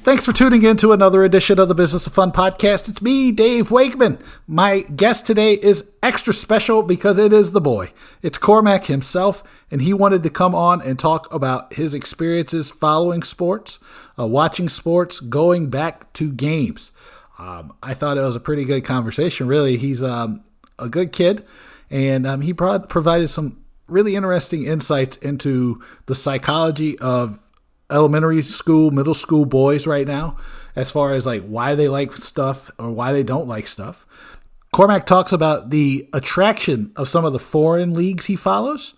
Thanks for tuning in to another edition of the Business of Fun podcast. It's me, Dave Wakeman. My guest today is extra special because it is the boy. It's Cormac himself, and he wanted to come on and talk about his experiences following sports, watching sports, going back to games. I thought it was a pretty good conversation, really. He's a good kid, and he provided some really interesting insights into the psychology of elementary school, middle school boys right now, as far as like why they like stuff or why they don't like stuff. Cormac talks about the attraction of some of the foreign leagues he follows.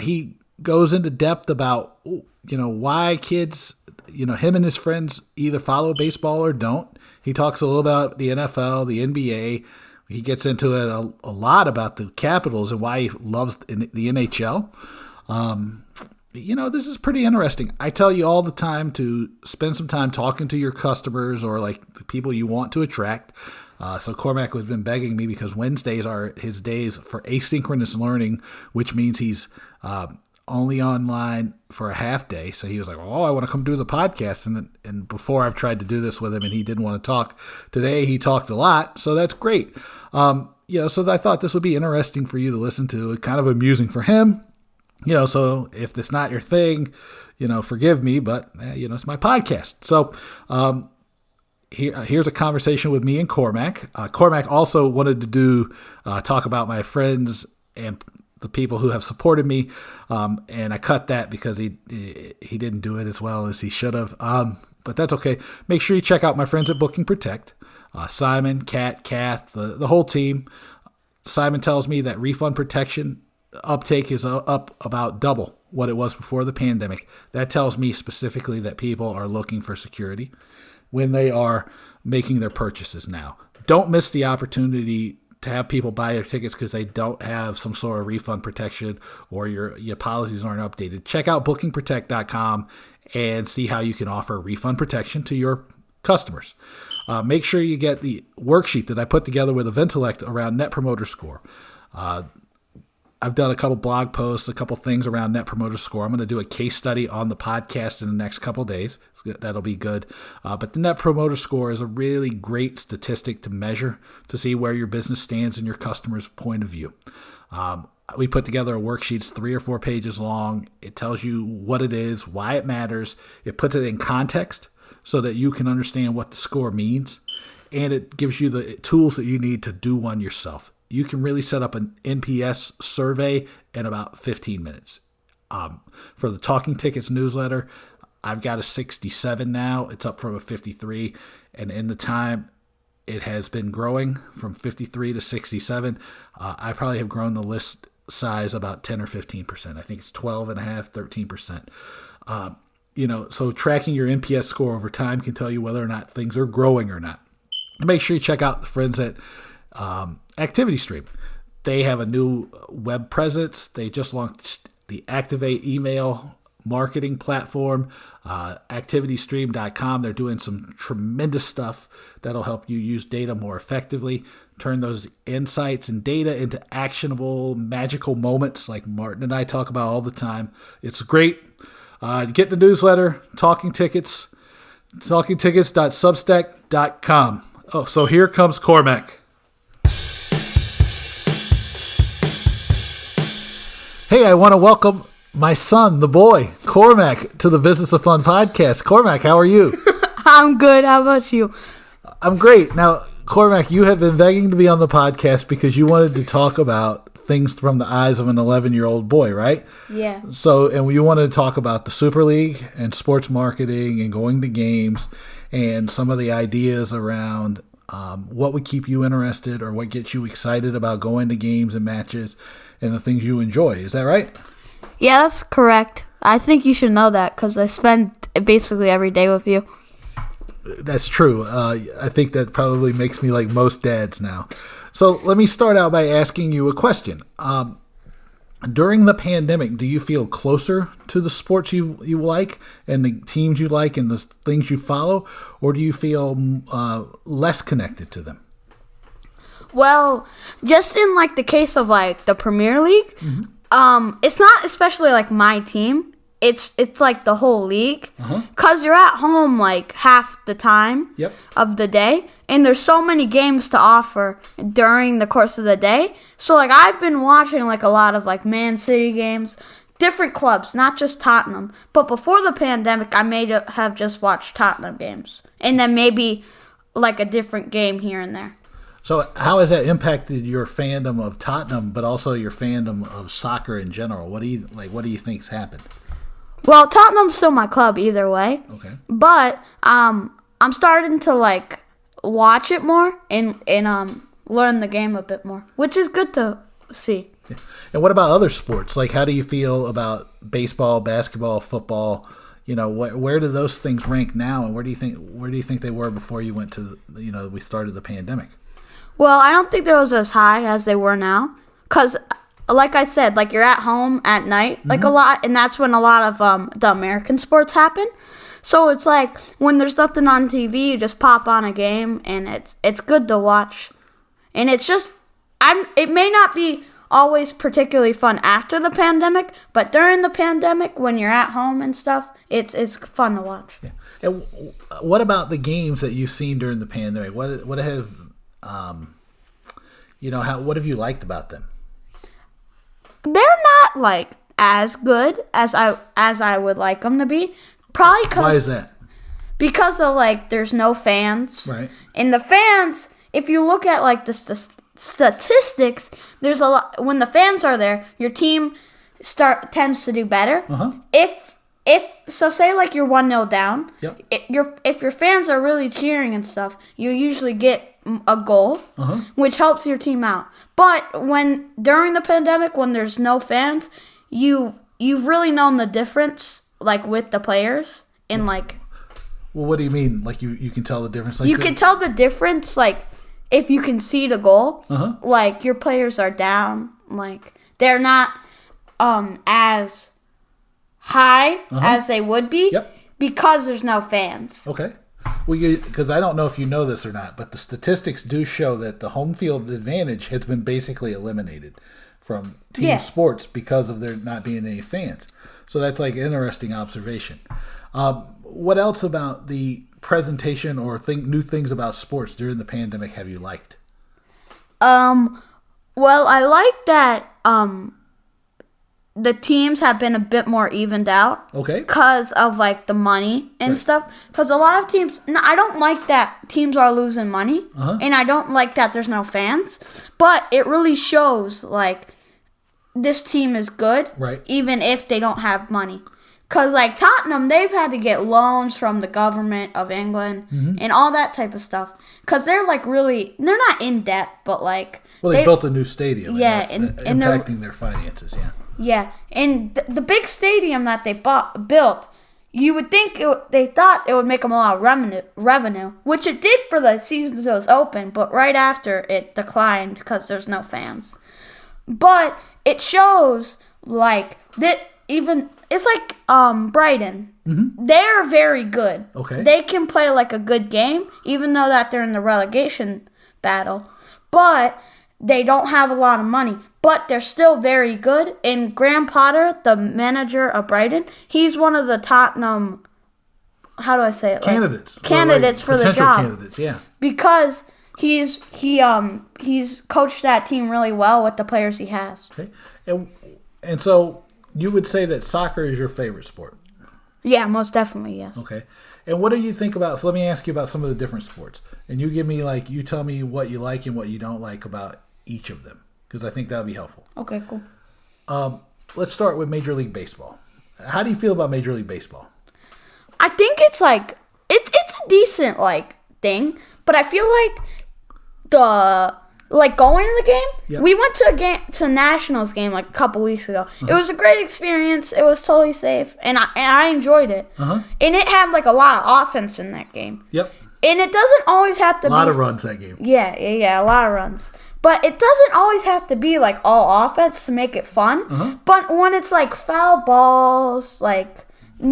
He goes into depth about, why kids, him and his friends either follow baseball or don't. He talks a little about the NFL, the NBA. He gets into it a lot about the Capitals and why he loves the NHL. This is pretty interesting. I tell you all the time to spend some time talking to your customers or like the people you want to attract. So Cormac has been begging me because Wednesdays are his days for asynchronous learning, which means he's only online for a half day. So he was like, "Oh, I want to come do the podcast." And before I've tried to do this with him and he didn't want to talk. Today he talked a lot, so that's great. So I thought this would be interesting for you to listen to. Kind of amusing for him. So if it's not your thing, forgive me, but it's my podcast. So here's a conversation with me and Cormac. Cormac also wanted to talk about my friends and the people who have supported me, and I cut that because he didn't do it as well as he should have. But that's okay. Make sure you check out my friends at Booking Protect. Simon, Kat, Kath, the whole team. Simon tells me that refund protection uptake is up about double what it was before the pandemic. That tells me specifically that people are looking for security when they are making their purchases now. Don't miss the opportunity to have people buy their tickets because they don't have some sort of refund protection or your policies aren't updated. Check out bookingprotect.com and see how you can offer refund protection to your customers. Make sure you get the worksheet that I put together with Eventellect around Net Promoter Score. I've done a couple blog posts, a couple things around Net Promoter Score. I'm going to do a case study on the podcast in the next couple days. That'll be good. But the Net Promoter Score is a really great statistic to measure to see where your business stands in your customer's point of view. We put together a worksheet. It's 3 or 4 pages long. It tells you what it is, why it matters. It puts it in context so that you can understand what the score means. And it gives you the tools that you need to do one yourself. You can really set up an NPS survey in about 15 minutes. For the Talking Tickets newsletter, I've got a 67 now. It's up from a 53. And in the time it has been growing from 53 to 67, I probably have grown the list size about 10 or 15%. I think it's 12.5%, 13%. So tracking your NPS score over time can tell you whether or not things are growing or not. Make sure you check out the friends at Activity Stream. They have a new web presence. They just launched the Activate email marketing platform, activitystream.com. They're doing some tremendous stuff that'll help you use data more effectively, turn those insights and data into actionable, magical moments like Martin and I talk about all the time. It's great. Get the newsletter, Talking Tickets, talkingtickets.substack.com. Oh, so here comes Cormac. Hey, I want to welcome my son, the boy, Cormac, to the Business of Fun podcast. Cormac, how are you? I'm good. How about you? I'm great. Now, Cormac, you have been begging to be on the podcast because you wanted to talk about things from the eyes of an 11-year-old boy, right? Yeah. And you wanted to talk about the Super League and sports marketing and going to games and some of the ideas around what would keep you interested or what gets you excited about going to games and matches and the things you enjoy. Is that right? Yeah, that's correct. I think you should know that because I spend basically every day with you. That's true. I think that probably makes me like most dads now. So let me start out by asking you a question. During the pandemic, do you feel closer to the sports you like and the teams you like and the things you follow, or do you feel less connected to them? Well, just in like the case of like the Premier League, it's not especially like my team. it's like the whole league. Because you're at home like half the time of the day. And there's so many games to offer during the course of the day. So, like, I've been watching, like, a lot of, like, Man City games. Different clubs, not just Tottenham. But before the pandemic, I may have just watched Tottenham games. And then maybe, like, a different game here and there. So how has that impacted your fandom of Tottenham, but also your fandom of soccer in general? What do you think's happened? Well, Tottenham's still my club either way. Okay. But I'm starting to, like, watch it more and learn the game a bit more, which is good to see. Yeah. And what about other sports? Like, how do you feel about baseball, basketball, football? You know, where do those things rank now, and where do you think they were before you went to we started the pandemic? Well, I don't think they're as high as they were now, because, like I said, like you're at home at night, like a lot, and that's when a lot of the American sports happen. So it's like when there's nothing on TV, you just pop on a game, and it's good to watch, and it's just it may not be always particularly fun after the pandemic, but during the pandemic, when you're at home and stuff, it's fun to watch. Yeah. And what about the games that you've seen during the pandemic? What have what have you liked about them? They're not like as good as I would like them to be. Probably because why is that? Because of like there's no fans, right? And the fans, if you look at like the statistics, there's a lot. When the fans are there, your team tends to do better. If say like you're 1-0 down, if your fans are really cheering and stuff, you usually get a goal, which helps your team out. But during the pandemic, when there's no fans, you've really known the difference, like with the players and like. Well, what do you mean? Like you can tell the difference? Like you can tell the difference, like if you can see the goal, like your players are down, like they're not as high as they would be because there's no fans. Okay. Well, because I don't know if you know this or not, but the statistics do show that the home field advantage has been basically eliminated from team sports because of there not being any fans. So that's like an interesting observation. What else about the presentation or new things about sports during the pandemic have you liked? Well, I like that the teams have been a bit more evened out. Okay. Because of, like, the money and stuff. Because a lot of teams... I don't like that teams are losing money. And I don't like that there's no fans. But it really shows, like, this team is good. Right. Even if they don't have money. Because, like, Tottenham, they've had to get loans from the government of England and all that type of stuff. Because they're, like, really... They're not in debt, but, like... Well, they built a new stadium. Yeah. And impacting their finances, Yeah, and the big stadium that they built, you would think they thought it would make them a lot of revenue, which it did for the seasons it was open, but right after it declined because there's no fans. But it shows, like, that even, it's like Brighton. They're very good. Okay. They can play, like, a good game, even though that they're in the relegation battle. But they don't have a lot of money. But they're still very good. And Graham Potter, the manager of Brighton, he's one of the Tottenham, how do I say it? Candidates for the job. Candidates, yeah. Because he's coached that team really well with the players he has. Okay. And so you would say that soccer is your favorite sport? Yeah, most definitely, yes. Okay. And what do you think about, so let me ask you about some of the different sports. And you tell me what you like and what you don't like about each of them. Because I think that would be helpful. Okay, cool. Let's start with Major League Baseball. How do you feel about Major League Baseball? I think it's like it's a decent like thing, but I feel like going to the game. We went to a Nationals game like a couple weeks ago. It was a great experience. It was totally safe, and I enjoyed it. And it had like a lot of offense in that game. Yep. And it doesn't always have to be... A lot of runs that game. Yeah, a lot of runs. But it doesn't always have to be, like, all offense to make it fun. But when it's, like, foul balls, like, a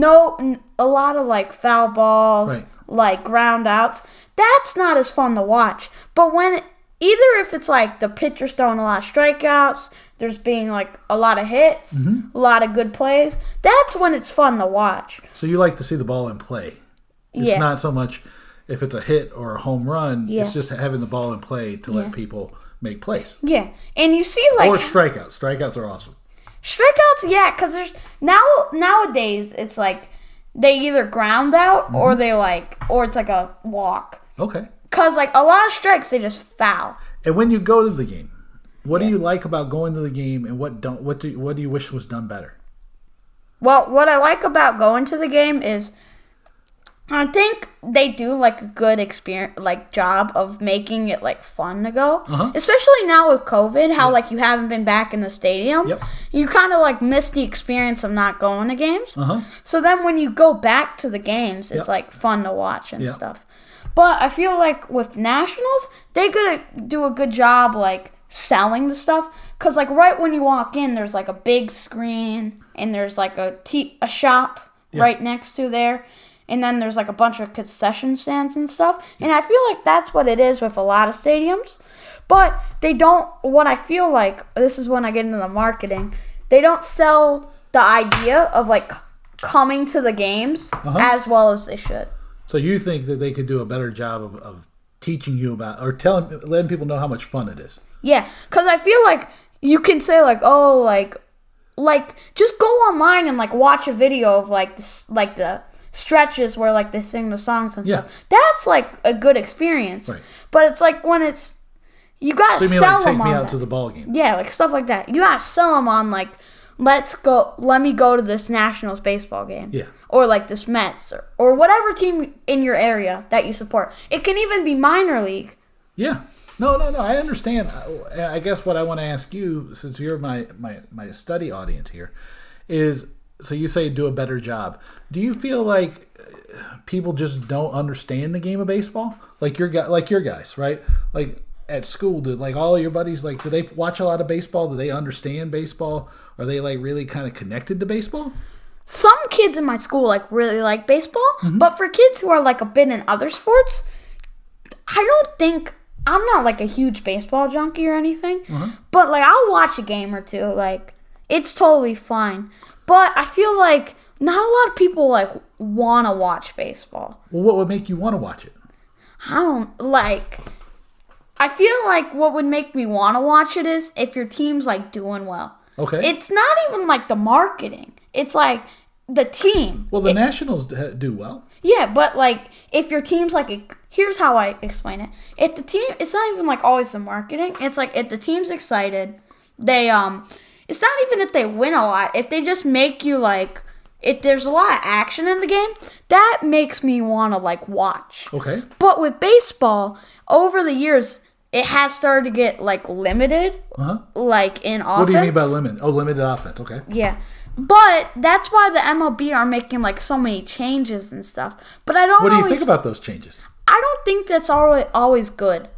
lot of, like, foul balls, like, ground outs, that's not as fun to watch. But when either if it's like the pitcher's throwing a lot of strikeouts, there's being like a lot of hits, a lot of good plays, that's when it's fun to watch. So you like to see the ball in play. It's not so much if it's a hit or a home run. Yeah. It's just having the ball in play to let people make plays. Yeah. And you see like... Or strikeouts. Strikeouts are awesome. Strikeouts, yeah, because there's... Nowadays, it's like they either ground out or they like... Or it's like a walk. Okay. Because like a lot of strikes, they just foul. And when you go to the game, what do you like about going to the game, and what do you wish was done better? Well, what I like about going to the game is I think they do like a good experience, like job of making it like fun to go. Especially now with COVID, how like you haven't been back in the stadium. You kind of like miss the experience of not going to games. So then when you go back to the games, it's like fun to watch and stuff. But I feel like with Nationals, they gonna do a good job like selling the stuff, because like right when you walk in, there's like a big screen and there's like a shop right next to there, and then there's like a bunch of concession stands and stuff. And I feel like that's what it is with a lot of stadiums. But they don't, what I feel like, this is when I get into the marketing, they don't sell the idea of like coming to the games as well as they should. So you think that they could do a better job of teaching you about, or letting people know how much fun it is? Yeah, because I feel like you can say like, oh, like just go online and like watch a video of like the stretches where like they sing the songs and stuff. That's like a good experience. Right. But it's like when it's, you gotta sell them on. Take me out to the ball game. Yeah, like stuff like that. You gotta sell them on like, let me go to this Nationals baseball game. Yeah. Or like this Mets or whatever team in your area that you support. It can even be minor league. Yeah. No. I understand. I guess what I want to ask you, since you're my study audience here, is, so you say do a better job. Do you feel like people just don't understand the game of baseball? Like your guys, right? Like at school, do like all of your buddies, like, do they watch a lot of baseball? Do they understand baseball? Are they like really kind of connected to baseball? Some kids in my school like really like baseball, but for kids who are like a bit in other sports, I'm not like a huge baseball junkie or anything, but like I'll watch a game or two. Like it's totally fine. But I feel like not a lot of people like want to watch baseball. Well, what would make you want to watch it? I feel like what would make me want to watch it is if your team's like doing well. Okay. It's not even like the marketing. It's like the team. Well, the Nationals do well. Yeah, but like if your team's like, here's how I explain it. If the team, it's not even like always the marketing. It's like if the team's excited, they it's not even if they win a lot. If they just make you like, if there's a lot of action in the game, that makes me want to like watch. Okay. But with baseball, over the years, it has started to get like limited, like in offense. What do you mean by limited? Oh, limited offense. Okay. Yeah. But that's why the MLB are making like so many changes and stuff. But I don't. What do you think about those changes? I don't think that's always good.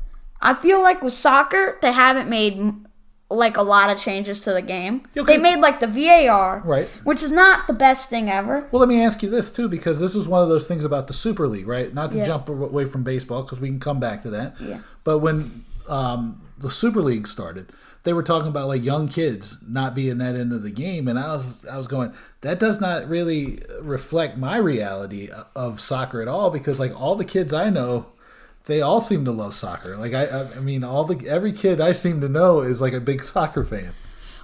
I feel like with soccer, they haven't made like a lot of changes to the game. They made like the VAR, right, which is not the best thing ever. Well, let me ask you this too, because this is one of those things about the Super League, right? Not to jump away from baseball, because we can come back to that. Yeah. But when the Super League started, they were talking about like young kids not being that into the game, and I was going, that does not really reflect my reality of soccer at all, because like all the kids I know, they all seem to love soccer. Like I mean, every kid I seem to know is like a big soccer fan.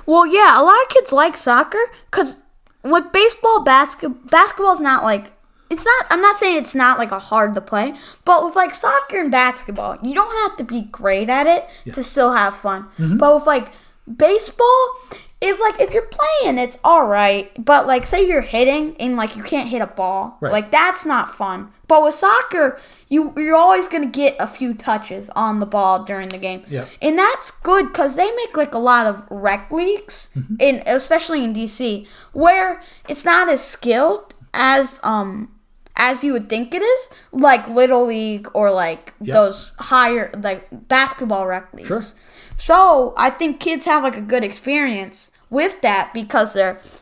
Well, yeah, a lot of kids like soccer because with baseball, basketball's not like, it's not. I'm not saying it's not like a hard to play, but with like soccer and basketball, you don't have to be great at it to still have fun. But with like baseball, it's like if you're playing, it's all right. But like say you're hitting and like you can't hit a ball, like that's not fun. But with soccer, you're always gonna get a few touches on the ball during the game, and that's good because they make like a lot of rec leagues, especially in DC, where it's not as skilled as you would think it is, like Little League or like those higher like basketball rec leagues. Sure. So I think kids have like a good experience with that because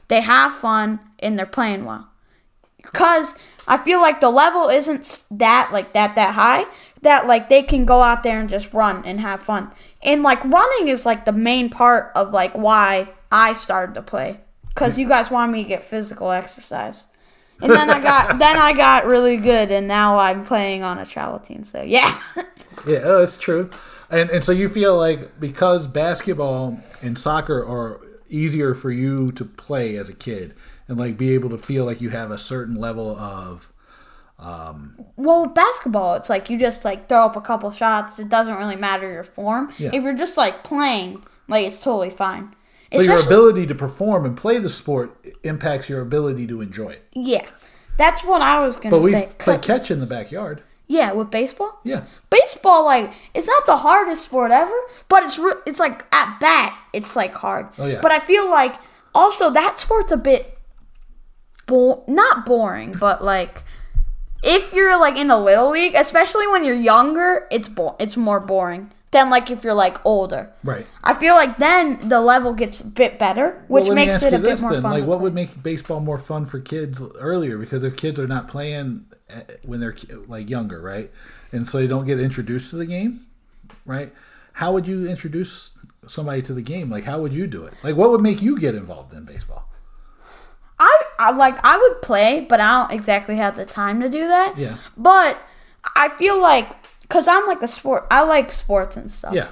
they have fun and they're playing well. because I feel like the level isn't that high that like they can go out there and just run and have fun. And like running is like the main part of like why I started to play, because you guys wanted me to get physical exercise. And then I got really good, and now I'm playing on a travel team. So yeah. Yeah, that's true. And so you feel like because basketball and soccer are easier for you to play as a kid and like be able to feel like you have a certain level of well, basketball, it's like you just like throw up a couple shots. It doesn't really matter your form. Yeah. If you're just like playing, like it's totally fine. So your ability to perform and play the sport impacts your ability to enjoy it. Yeah, that's what I was gonna say. But we play catch in the backyard. Yeah, with baseball. Yeah, baseball, like it's not the hardest sport ever, but it's like at bat, it's like hard. Oh yeah. But I feel like also that sport's a bit not boring, but like if you're like in a little league, especially when you're younger, it's more boring than like if you're like older. Right. I feel like then the level gets a bit better, which makes it a bit more fun. Like, what would make baseball more fun for kids earlier? Because if kids are not playing when they're like younger, right, and so they don't get introduced to the game, right? How would you introduce somebody to the game? Like, how would you do it? Like, what would make you get involved in baseball? I would play, but I don't exactly have the time to do that. Yeah. But I feel like, because I'm like I like sports and stuff. Yeah.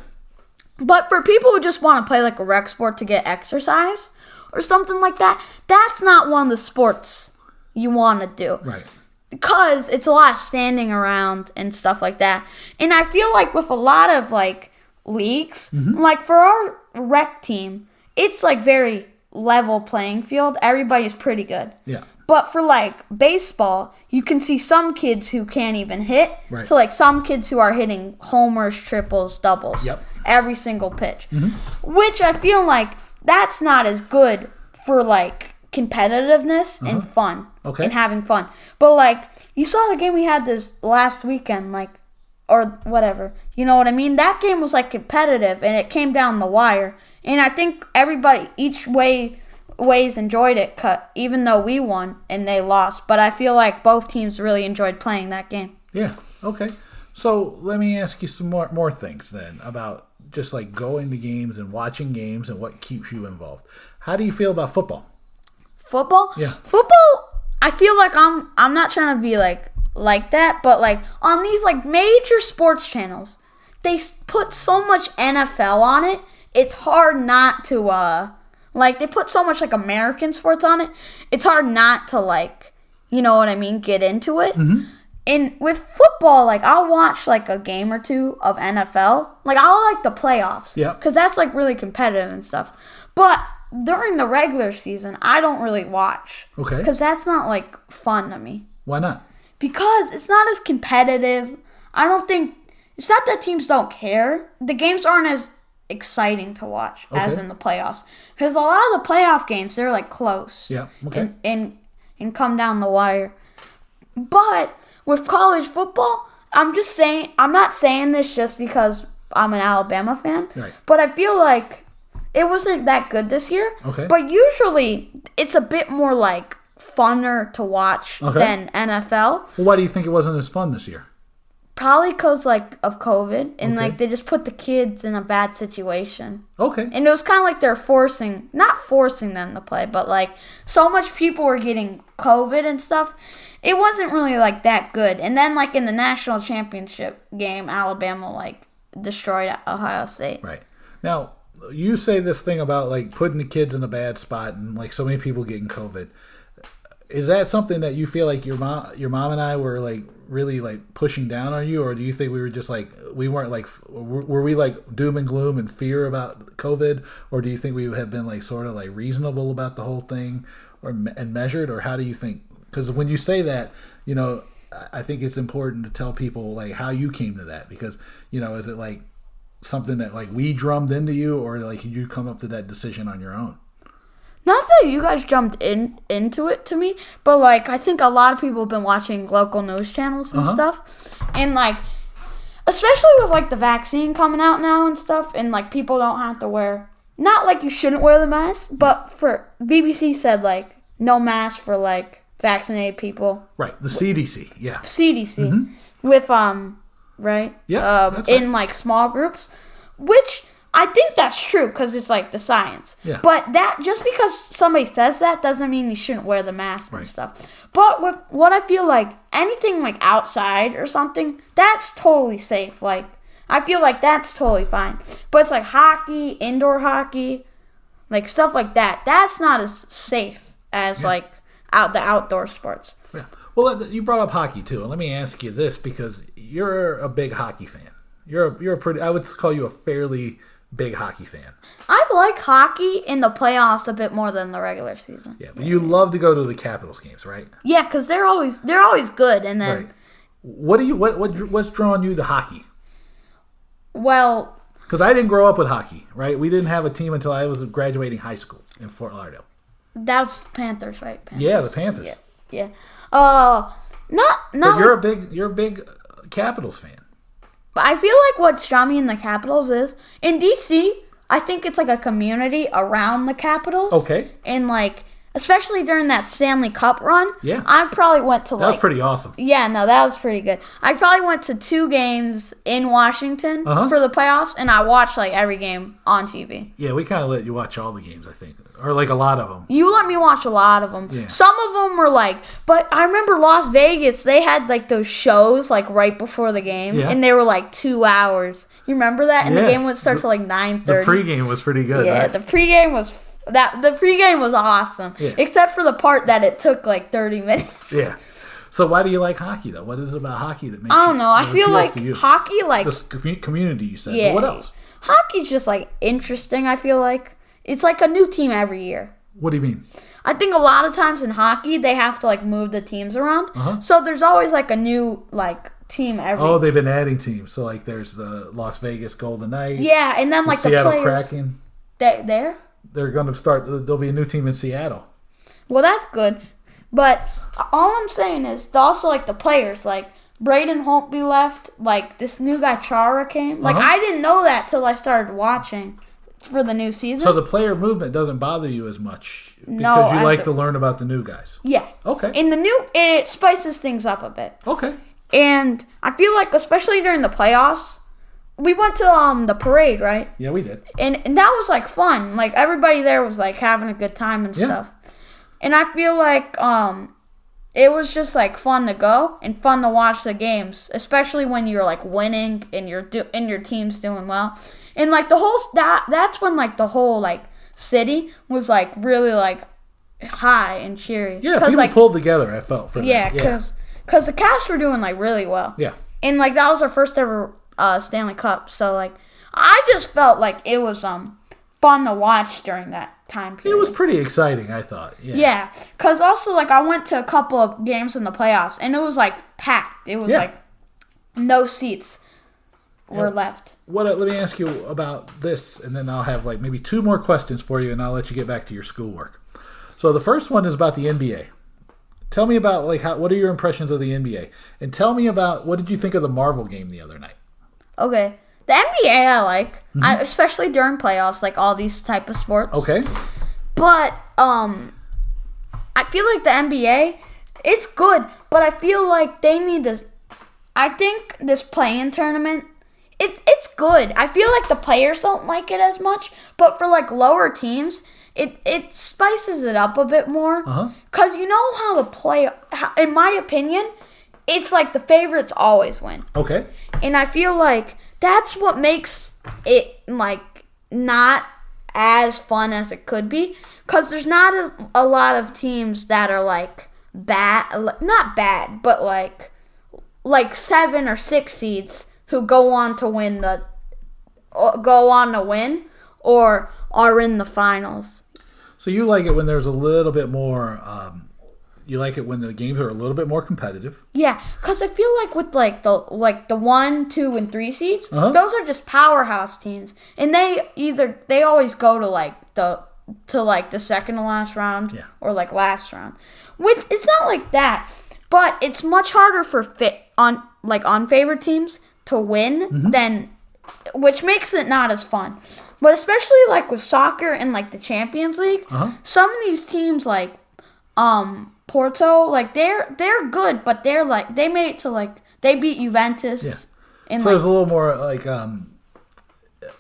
But for people who just want to play like a rec sport to get exercise or something like that, that's not one of the sports you want to do. Right. Because it's a lot of standing around and stuff like that. And I feel like with a lot of like leagues, like for our rec team, it's like very level playing field. Everybody's pretty good. Yeah. But for like baseball, you can see some kids who can't even hit. Right. So like some kids who are hitting homers, triples, doubles. Yep. Every single pitch. Which I feel like that's not as good for like competitiveness and fun. Okay. And having fun. But like you saw the game we had this last weekend, like, or whatever. You know what I mean? That game was like competitive and it came down the wire. And I think everybody, each ways enjoyed it, even though we won and they lost. But I feel like both teams really enjoyed playing that game. Yeah. Okay. So let me ask you some more things then about just like going to games and watching games and what keeps you involved. How do you feel about football? Football? Yeah. Football, I feel like I'm not trying to be like that, but like on these like major sports channels, they put so much NFL on it. It's hard not to like they put so much like American sports on it. It's hard not to like, you know what I mean, get into it. And with football, like I'll watch like a game or two of NFL. Like I'll like the playoffs. Yeah. Because that's like really competitive and stuff. But during the regular season, I don't really watch. Okay. Because that's not like fun to me. Why not? Because it's not as competitive. I don't think it's not that teams don't care. The games aren't as exciting to watch as in the playoffs. Because a lot of the playoff games, they're like close. Yeah. Okay. And come down the wire. But with college football, I'm not saying this just because I'm an Alabama fan. Right. But I feel like it wasn't that good this year. Okay. But usually it's a bit more like funner to watch than NFL. Well, why do you think it wasn't as fun this year? Probably because like of COVID and like they just put the kids in a bad situation. Okay. And it was kind of like they're not forcing them to play, but like so much people were getting COVID and stuff. It wasn't really like that good. And then like in the national championship game, Alabama like destroyed Ohio State. Right. Now, you say this thing about like putting the kids in a bad spot and like so many people getting COVID. Is that something that you feel like your mom and I were like really like pushing down on you, or do you think we were just like we weren't like were we like doom and gloom and fear about COVID, or do you think we have been like sort of like reasonable about the whole thing, and measured, or how do you think? Because when you say that, you know, I think it's important to tell people like how you came to that, because you know, is it like something that like we drummed into you, or like you come up to that decision on your own? Not that you guys jumped into it to me, but like I think a lot of people have been watching local news channels and stuff, and like especially with like the vaccine coming out now and stuff, and like people don't have to wear, not like you shouldn't wear the mask, but for BBC said like no mask for like vaccinate people. Right, the CDC, yeah. CDC. With, right? Yeah, that's right. In, like, small groups. Which, I think that's true, because it's, like, the science. Yeah. But that, just because somebody says that, doesn't mean you shouldn't wear the mask Right. and stuff. But with what I feel like, anything, like, outside or something, that's totally safe. Like, I feel like that's totally fine. But it's, like, hockey, indoor hockey, like, stuff like that. That's not as safe as, like, the outdoor sports. Yeah. Well, you brought up hockey too, and let me ask you this because you're a big hockey fan. You're a pretty. I would call you a fairly big hockey fan. I like hockey in the playoffs a bit more than the regular season. Yeah, but you love to go to the Capitals games, right? Yeah, because they're always good, and then Right. What's drawing you to hockey? Well, Because I didn't grow up with hockey, right? We didn't have a team until I was graduating high school in Fort Lauderdale. that's Panthers, right? Panthers. Yeah, the Panthers. Yeah. Not. But you're a big Capitals fan. But I feel like what's drawn me in the Capitals is in DC. I think it's like a community around the Capitals. Okay. And like, especially during that Stanley Cup run. Yeah. I probably went to That was pretty awesome. Yeah, no, that was pretty good. I probably went to 2 games in Washington for the playoffs, and I watched like every game on TV. Yeah, we kind of let you watch all the games, I think, or like a lot of them. You let me watch a lot of them. Yeah. Some of them were like, but I remember Las Vegas, they had like those shows like right before the game, and they were like 2 hours. You remember that? And the game would start to like 9:30. The pregame was pretty good. Yeah, right? the pregame was the pregame was awesome, except for the part that it took like 30 minutes. Yeah. So why do you like hockey though? What is it about hockey that makes I don't know. I feel like hockey, like this community you said. But what else? Hockey's just like interesting. I feel like it's like a new team every year. What do you mean? I think a lot of times in hockey they have to like move the teams around, so there's always like a new like team every. Oh, they've been adding teams. So like there's the Las Vegas Golden Knights. Yeah, and then like the Seattle players. Kraken. They're going to start. There'll be a new team in Seattle. Well, that's good, but all I'm saying is also like the players, like Braden Holtby left, like this new guy Chara came. Like I didn't know that till I started watching for the new season. So the player movement doesn't bother you as much No, you like to learn about the new guys. Yeah. Okay. In the new, it spices things up a bit. Okay. And I feel like, especially during the playoffs, we went to the parade, right? Yeah, we did. And that was like fun. Like everybody there was like having a good time and stuff. And I feel like it was just like fun to go and fun to watch the games, especially when you're like winning and your team's doing well. And like the whole that's when like the whole like city was like really like high and cheery. Yeah, people like, pulled together. I felt for that. because the Cavs were doing like really well. Yeah. And like that was our first ever Stanley Cup, so like I just felt like it was fun to watch during that time period. It was pretty exciting, I thought. Yeah, because also like I went to a couple of games in the playoffs, and it was like packed. It was like no seats were left. Let me ask you about this, and then I'll have like maybe 2 more questions for you, and I'll let you get back to your schoolwork. So the first one is about the NBA. Tell me about like what are your impressions of the NBA, and tell me about what did you think of the Marvel game the other night? Okay, the NBA I like, especially during playoffs, like all these type of sports. Okay, but I feel like the NBA, it's good, but I feel like they need this. I think this play-in tournament, it's good. I feel like the players don't like it as much, but for like lower teams, it spices it up a bit more. Cause you know how in my opinion, it's like the favorites always win. Okay. And I feel like that's what makes it like not as fun as it could be. Cause there's not a lot of teams that are like bad, not bad, but like 7 or 6 seeds who go on to win or are in the finals. So you like it when there's a little bit more. You like it when the games are a little bit more competitive. Yeah, because I feel like with the 1, 2, and 3 seeds, those are just powerhouse teams, and they always go to the second to last round or like last round, which it's not like that, but it's much harder for unfavored teams to win than, which makes it not as fun. But especially like with soccer and like the Champions League, some of these teams like Porto, like they're good, but they're like they made it to like they beat Juventus. Yeah. And So there's a little more like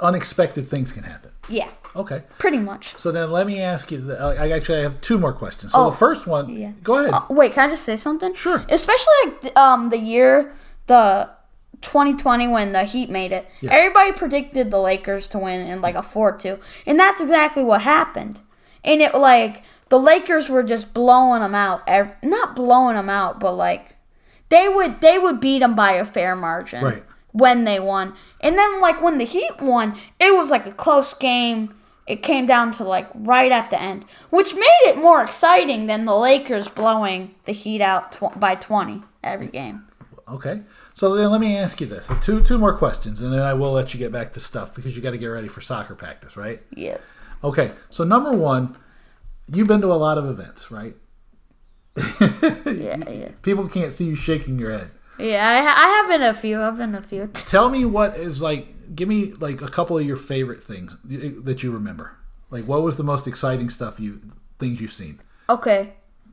unexpected things can happen. Yeah. Okay. Pretty much. So then let me ask you. I have 2 more questions. So the first one. Yeah. Go ahead. Wait, can I just say something? Sure. Especially like the year 2020 when the Heat made it. Yeah. Everybody predicted the Lakers to win in like a 4-2, and that's exactly what happened. And it like the Lakers were just blowing them out. Not blowing them out, but like they would beat them by a fair margin. Right. When they won. And then like when the Heat won, it was like a close game. It came down to like right at the end, which made it more exciting than the Lakers blowing the Heat out by 20 every game. Okay. So then let me ask you this. So two more questions, and then I will let you get back to stuff because you got to get ready for soccer practice, right? Yeah. Okay. So number 1, you've been to a lot of events, right? Yeah. People can't see you shaking your head. Yeah, I have been a few. I've been a few. Tell me what is like. Give me like a couple of your favorite things that you remember. Like, what was the most exciting things you've seen? Okay,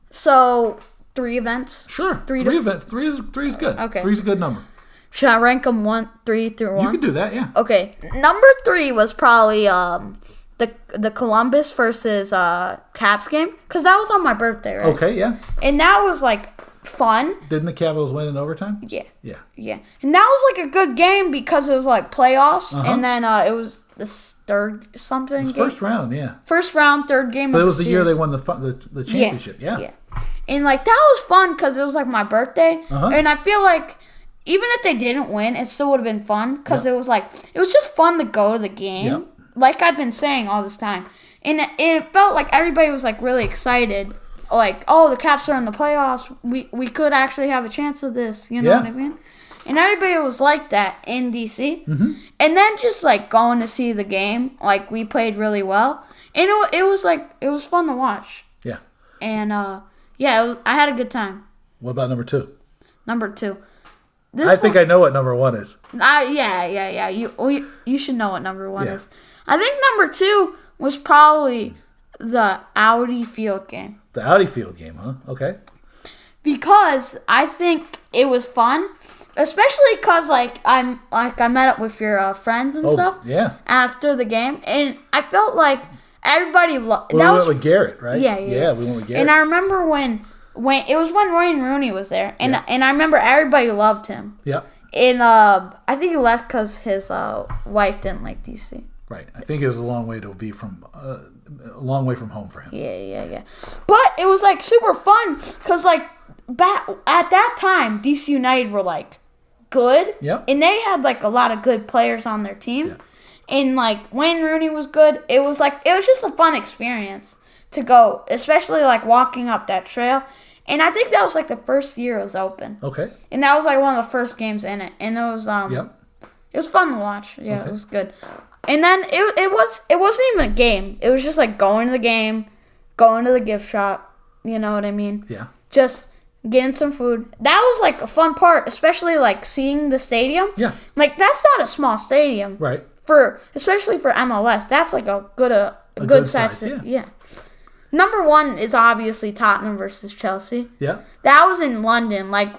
so 3 events. Sure, 3 events. Three is good. Okay, 3 is a good number. Should I rank them 3 through 1? You can do that, yeah. Okay, number 3 was probably the Columbus versus Caps game because that was on my birthday, right? Okay, yeah. And that was like fun. Didn't the Capitals win in overtime? Yeah. Yeah. And that was like a good game because it was like playoffs, and then it was the third something. It was game. first round, yeah. First round, third game. But of it was the year series. they won the championship. Yeah. And like that was fun because it was like my birthday, and I feel like even if they didn't win, it still would have been fun because it was just fun to go to the game. Yep. Like I've been saying all this time, and it felt like everybody was like really excited. Like, oh, the Caps are in the playoffs. We could actually have a chance of this. You know what I mean? And everybody was like that in DC. Mm-hmm. And then just like going to see the game, like we played really well, and it was fun to watch. Yeah. And I had a good time. What about number 2? Number 2. I think I know what number 1 is. Yeah. You should know what number 1 is. I think number 2 was probably the Audi Field game. The Audi Field game, huh? Okay. Because I think it was fun, especially because I met up with your friends and stuff. Yeah. After the game, and I felt like everybody loved. We went with Garrett, right? Yeah. We went with Garrett. And I remember when it was when Wayne Rooney was there, and I remember everybody loved him. Yeah. And I think he left because his wife didn't like DC. Right. I think it was a long way to be from a long way from home for him. Yeah. But it was like super fun because like back at that time, DC United were like good. Yeah. And they had like a lot of good players on their team. Yeah. And like Wayne Rooney was good. It was just a fun experience to go, especially like walking up that trail. And I think that was like the first year it was open. Okay. And that was like one of the first games in it. And it was it was fun to watch. Yeah, It was good. And then it wasn't even a game. It was just like going to the game, going to the gift shop. You know what I mean? Yeah. Just getting some food. That was like a fun part, especially like seeing the stadium. Yeah. Like that's not a small stadium. Right. Especially for MLS, that's like a good size. Yeah. Number 1 is obviously Tottenham versus Chelsea. Yeah. That was in London, like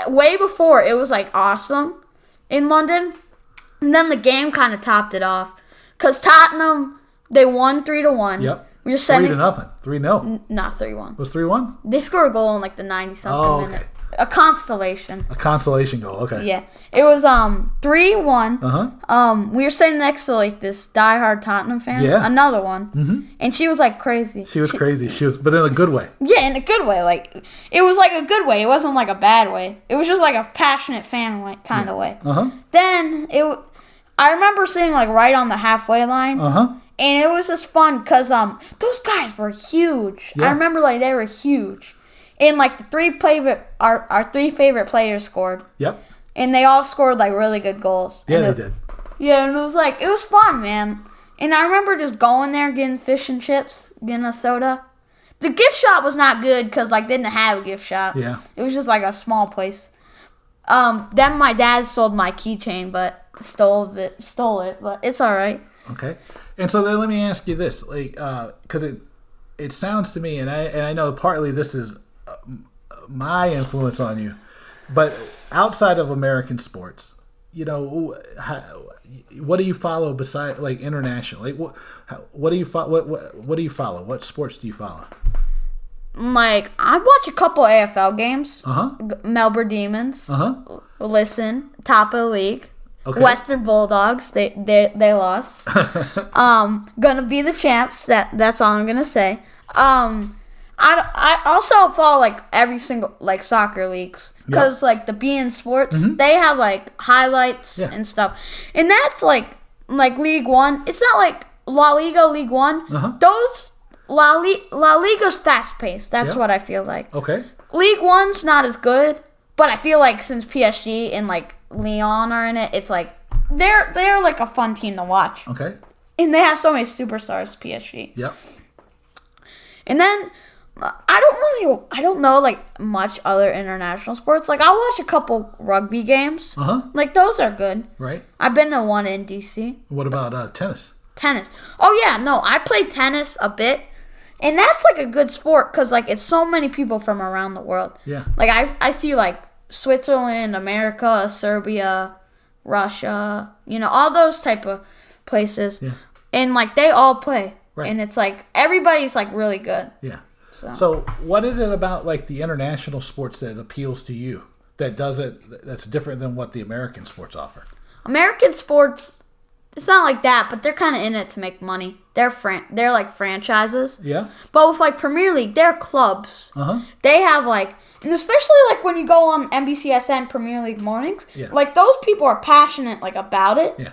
way before it was like awesome in London. And then the game kind of topped it off. Because Tottenham, they won 3-1. Yep. We were sending 3-0. 3-0. Not 3-1. It was 3-1? They scored a goal in like the 90-something minute. A constellation. A consolation goal, okay. Yeah. It was 3-1. Uh-huh. We were sitting next to like this diehard Tottenham fan. Yeah. Another one. Mm-hmm. And she was like crazy. She was crazy. But in a good way. Yeah, in a good way. Like it was like a good way. It wasn't like a bad way. It was just like a passionate fan kind of way. Uh-huh. Then I remember sitting like right on the halfway line. Uh-huh. And it was just fun because those guys were huge. Yeah. I remember like they were huge. And like our 3 favorite players scored. Yep. And they all scored like really good goals. Yeah, they did. Yeah, and it was fun, man. And I remember just going there, getting fish and chips, getting a soda. The gift shop was not good because like they didn't have a gift shop. Yeah. It was just like a small place. Then my dad sold my keychain, but stole it, but it's all right. Okay. And so then let me ask you this, like, because it sounds to me, and I know partly this is my influence on you. But outside of American sports, what do you follow beside like international? Like what do you follow? What do you follow? What sports do you follow? Like, I watch a couple AFL games. Melbourne Demons. Listen, top of the league. Okay. Western Bulldogs. They lost. Gonna be the champs. That's all I'm gonna say. I also follow like every single like soccer leagues because like the beIN Sports they have like highlights and stuff, and that's like League One. It's not like La Liga League One. Those La Liga's fast paced. That's what I feel like. Okay. League One's not as good, but I feel like since PSG and like Lyon are in it, it's like they're like a fun team to watch. Okay. And they have so many superstars. PSG. Yep. And then I don't know like much other international sports. Like I'll watch a couple rugby games. Like those are good. Right. I've been to one in DC. What about tennis? Tennis. Oh yeah, no, I played tennis a bit. And that's like a good sport because like it's so many people from around the world. Yeah. Like I see like Switzerland, America, Serbia, Russia, all those type of places. Yeah. And like they all play. Right. And it's like everybody's like really good. Yeah. So what is it about like the international sports that appeals to you that's different than what the American sports offer? American sports, it's not like that, but they're kind of in it to make money. They're like franchises. Yeah. But with like Premier League, they're clubs. They have like, and especially like when you go on NBCSN Premier League mornings, like those people are passionate like about it. Yeah.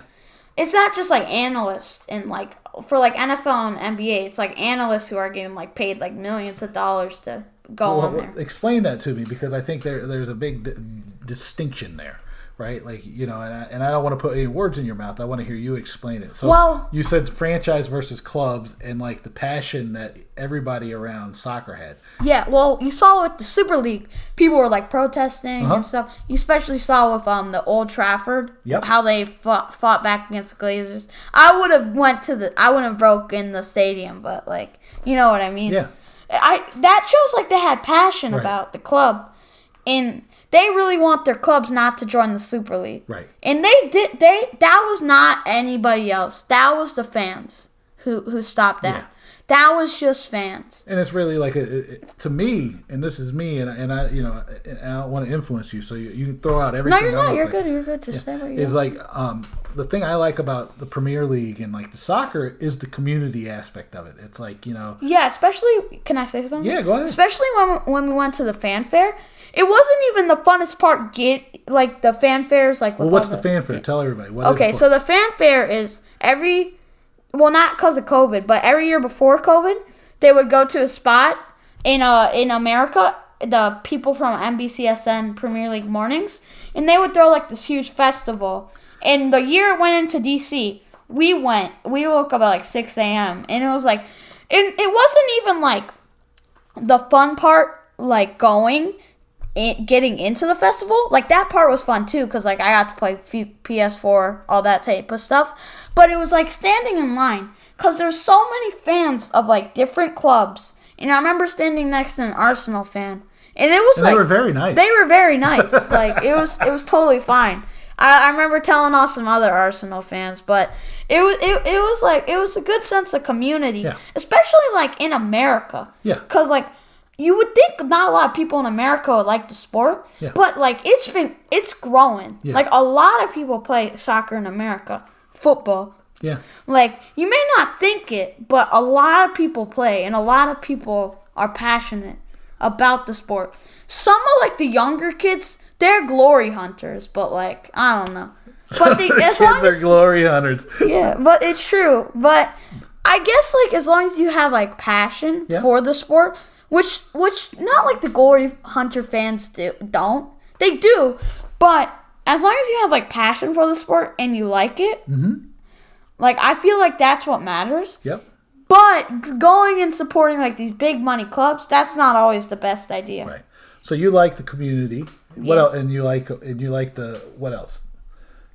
It's not just like analysts and like for like NFL and NBA, it's like analysts who are getting like paid like millions of dollars to go on there. Explain that to me because I think there's a big distinction there. Right, like and I don't want to put any words in your mouth. I want to hear you explain it. So you said franchise versus clubs, and like the passion that everybody around soccer had. Yeah, well, you saw with the Super League, people were like protesting and stuff. You especially saw with the Old Trafford, how they fought back against the Glazers. I would have broken the stadium, but like you know what I mean. Yeah, that shows like they had passion about the club, and they really want their clubs not to join the Super League. Right. And they did. That was not anybody else. That was the fans who stopped that. Yeah. That was just fans. And it's really like to me, and this is me, and I, I don't want to influence you, so you can throw out everything. No, you're not. You're good. You're good. Just say what you. It's like the thing I like about the Premier League and like the soccer is the community aspect of it. It's like Yeah, especially. Can I say something? Yeah, go ahead. Especially when we went to the fanfare. It wasn't even the funnest part. Like the fanfares, like. Well, what's the fanfare? Tell everybody. Okay, so the fanfare is not because of COVID, but every year before COVID, they would go to a spot in America, the people from NBCSN Premier League mornings, and they would throw like this huge festival. And the year it went into DC, we woke up at like 6 a.m. and it was like, it wasn't even like the fun part, like getting into the festival. Like that part was fun too because like I got to play PS4, all that type of stuff. But it was like standing in line because there's so many fans of like different clubs. And I remember standing next to an Arsenal fan, and it was they were very nice. They were very nice. Like it was totally fine. I remember telling off some other Arsenal fans, but it was a good sense of community, especially like in America. Yeah, because like. You would think not a lot of people in America would like the sport, but like it's growing. Yeah. Like a lot of people play soccer in America, football. Yeah. Like you may not think it, but a lot of people play, and a lot of people are passionate about the sport. Some of like the younger kids, they're glory hunters, but like I don't know. But the kids are glory hunters. Yeah, but it's true. But I guess like as long as you have like passion for the sport. Which not like the glory hunter fans don't. They do, but as long as you have like passion for the sport and you like it, like I feel like that's what matters. Yep. But going and supporting like these big money clubs, that's not always the best idea. Right. So you like the community. What else? And you like the what else?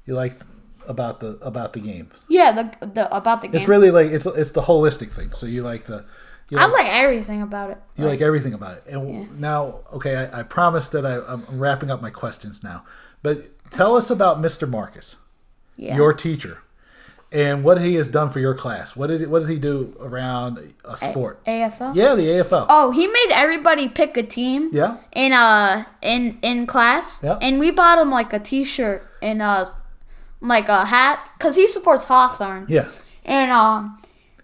You like about the game. Yeah, the about the game. It's really like it's the holistic thing. So you like I like everything about it. You like everything about it. And now, okay, I promise that I'm wrapping up my questions now. But tell us about Mr. Marcus, your teacher, and what he has done for your class. What does he do around a sport? AFL? Yeah, the AFL. Oh, he made everybody pick a team. Yeah. In class. Yeah. And we bought him like a T-shirt and like a hat because he supports Hawthorne. Yeah. And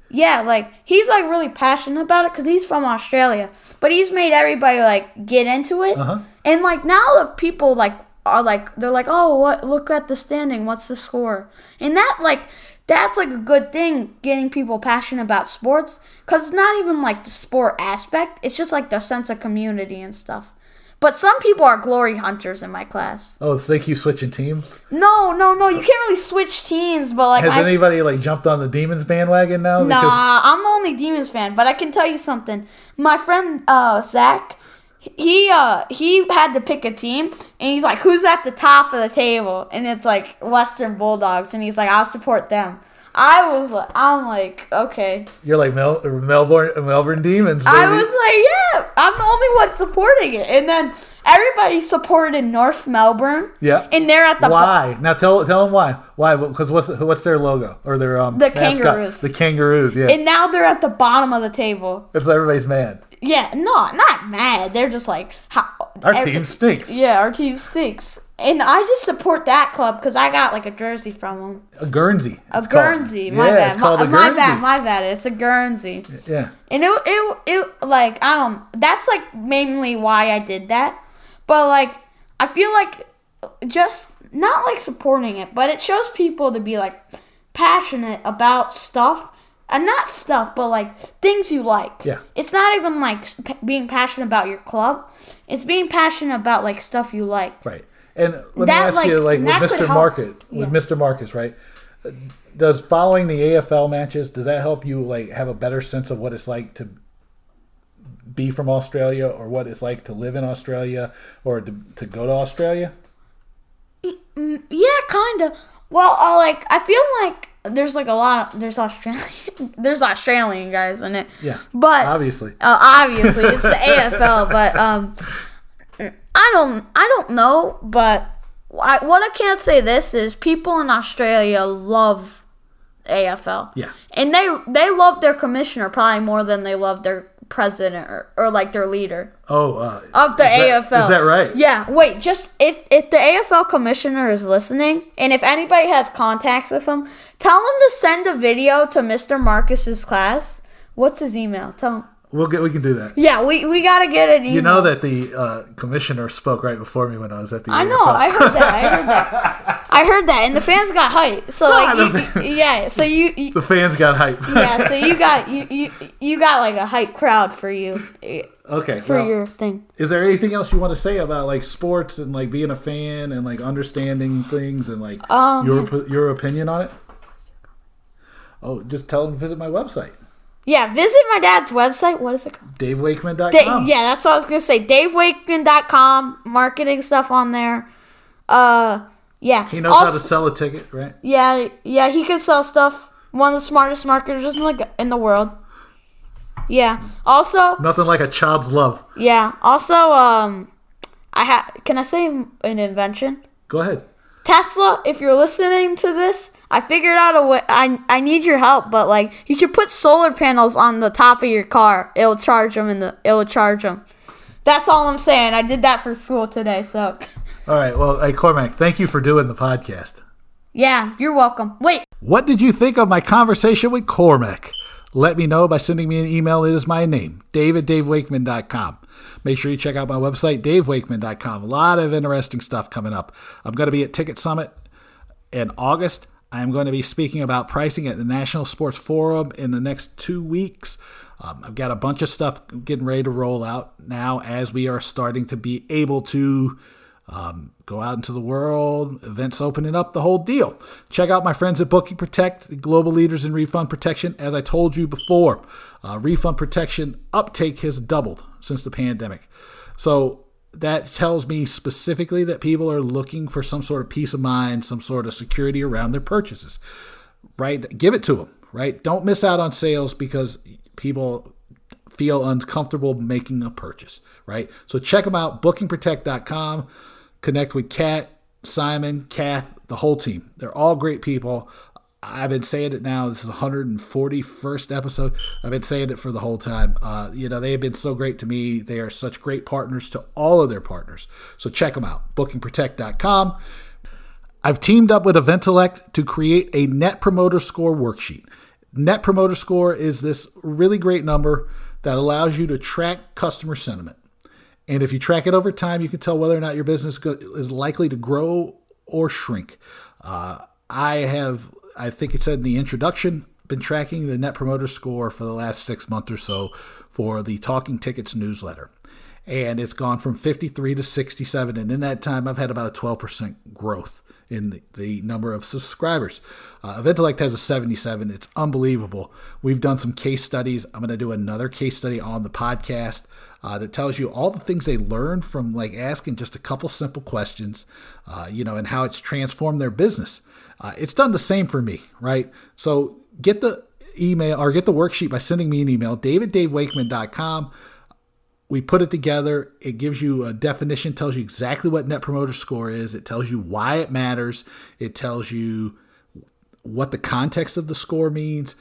yeah, like he's like really passionate about it because he's from Australia. But he's made everybody like get into it. And like now the people like are like they're like, oh, what? Look at the standing. What's the score? And that's like a good thing, getting people passionate about sports, because it's not even like the sport aspect. It's just like the sense of community and stuff. But some people are glory hunters in my class. Oh, so they keep switching teams? No. You can't really switch teams, but like... Has anybody like jumped on the Demons bandwagon now? Nah, I'm the only Demons fan, but I can tell you something. My friend, Zach, he had to pick a team, and he's like, who's at the top of the table? And it's like Western Bulldogs, and he's like, I'll support them. I'm like, okay. You're like Melbourne Demons, baby. I was like, yeah, I'm the only one supporting it. And then everybody supported North Melbourne. Yeah. And they're at the... Why? Now tell them why. Why? Because what's their logo? Or their the mascot? Kangaroos. The Kangaroos, yeah. And now they're at the bottom of the table. It's everybody's mad. Yeah, no, not mad. They're just like... Our team stinks. Yeah, our team stinks. And I just support that club because I got like a jersey from them. A Guernsey. A Guernsey. My bad. It's called a Guernsey. My bad. It's a Guernsey. Yeah. And it like, that's like mainly why I did that. But like, I feel like just not like supporting it, but it shows people to be like passionate about stuff. And not stuff, but like things you like. Yeah. It's not even like being passionate about your club. It's being passionate about like stuff you like. Right. And let me ask you, like with Mr. Marcus, right? Does following the AFL matches, does that help you like have a better sense of what it's like to be from Australia, or what it's like to live in Australia, or to go to Australia? Yeah, kind of. Well, I feel like there's Australian guys in it. Yeah. But obviously it's the AFL, but I don't know, but what I can't say this is people in Australia love AFL. Yeah. And they love their commissioner probably more than they love their president or like their leader. Of the AFL. Is that right? Yeah. Wait, just if the AFL commissioner is listening, and if anybody has contacts with him, tell him to send a video to Mr. Marcus's class. What's his email? Tell him. We can do that. Yeah, we gotta get an email. You know that the commissioner spoke right before me when I was at the AFL. I know, I heard that, and the fans got hyped. So like, the fans got hyped. Yeah, so you got like a hype crowd for you. Okay, for your thing. Is there anything else you want to say about like sports and like being a fan and like understanding things and like your opinion on it? Oh, just tell them to visit my website. Yeah, visit my dad's website. What is it called? DaveWakeman.com. Yeah, that's what I was going to say. DaveWakeman.com. Marketing stuff on there. Yeah. He knows how to sell a ticket, right? Yeah, he can sell stuff. One of the smartest marketers in the world. Yeah. Also... Nothing like a child's love. Yeah. Also, can I say an invention? Go ahead. Tesla, if you're listening to this, I figured out a way. I need your help, but like you should put solar panels on the top of your car. It'll charge them. That's all I'm saying. I did that for school today. So. All right. Well, hey Cormac, thank you for doing the podcast. Yeah, you're welcome. Wait. What did you think of my conversation with Cormac? Let me know by sending me an email. It is my name, Dave@DaveWakeman.com. Make sure you check out my website, DaveWakeman.com. A lot of interesting stuff coming up. I'm going to be at Ticket Summit in August. I'm going to be speaking about pricing at the National Sports Forum in the next 2 weeks. I've got a bunch of stuff getting ready to roll out now as we are starting to be able to go out into the world, events opening up, the whole deal. Check out my friends at Booking Protect, the global leaders in refund protection. As I told you before, refund protection uptake has doubled since the pandemic. So that tells me specifically that people are looking for some sort of peace of mind, some sort of security around their purchases, right? Give it to them, right? Don't miss out on sales because people feel uncomfortable making a purchase, right? So check them out, bookingprotect.com. Connect with Kat, Simon, Kath, the whole team. They're all great people. I've been saying it now. This is the 141st episode. I've been saying it for the whole time. They have been so great to me. They are such great partners to all of their partners. So check them out, bookingprotect.com. I've teamed up with Eventellect to create a Net Promoter Score worksheet. Net Promoter Score is this really great number that allows you to track customer sentiment. And if you track it over time, you can tell whether or not your business is likely to grow or shrink. I think it said in the introduction, been tracking the Net Promoter Score for the last 6 months or so for the Talking Tickets newsletter. And it's gone from 53 to 67. And in that time, I've had about a 12% growth in the number of subscribers. Eventellect has a 77. It's unbelievable. We've done some case studies. I'm going to do another case study on the podcast that tells you all the things they learned from like asking just a couple simple questions, and how it's transformed their business. It's done the same for me, right? So get the email or get the worksheet by sending me an email, davidwakeman.com. We put it together. It gives you a definition, tells you exactly what Net Promoter Score is. It tells you why it matters. It tells you what the context of the score means,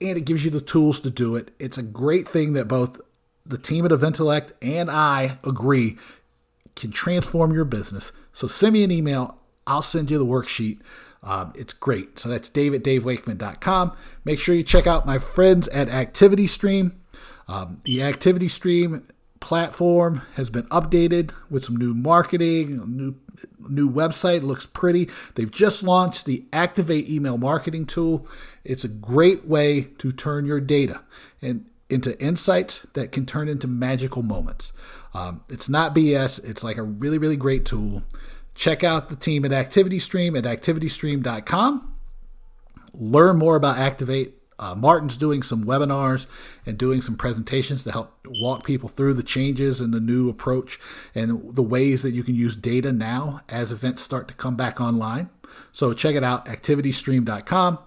and it gives you the tools to do it. It's a great thing that both the team at Eventellect and I agree can transform your business. So send me an email. I'll send you the worksheet. It's great. So that's davidwakeman.com. Make sure you check out my friends at ActivityStream. The ActivityStream platform has been updated with some new marketing, new website. It looks pretty. They've just launched the Activate email marketing tool. It's a great way to turn your data into insights that can turn into magical moments. It's not BS. It's like a really, really great tool. Check out the team at ActivityStream at activitystream.com. Learn more about Activate. Martin's doing some webinars and doing some presentations to help walk people through the changes and the new approach and the ways that you can use data now as events start to come back online. So check it out, activitystream.com.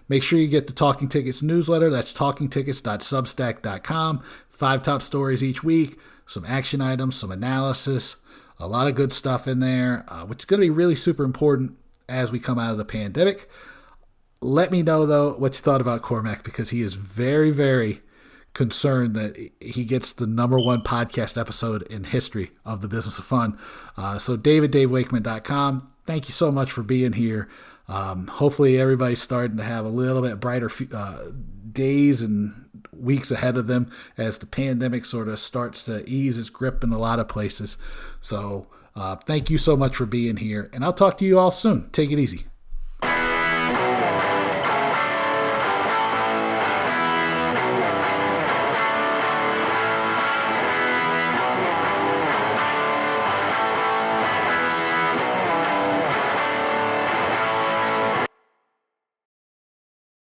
Make sure you get the Talking Tickets newsletter. That's talkingtickets.substack.com. 5 top stories each week, some action items, some analysis, a lot of good stuff in there, which is going to be really super important as we come out of the pandemic. Let me know, though, what you thought about Cormac, because he is very, very concerned that he gets the #1 podcast episode in history of the Business of Fun. So davidwakeman.com. Thank you so much for being here. Hopefully everybody's starting to have a little bit brighter days and weeks ahead of them as the pandemic sort of starts to ease its grip in a lot of places. So thank you so much for being here, and I'll talk to you all soon. Take it easy.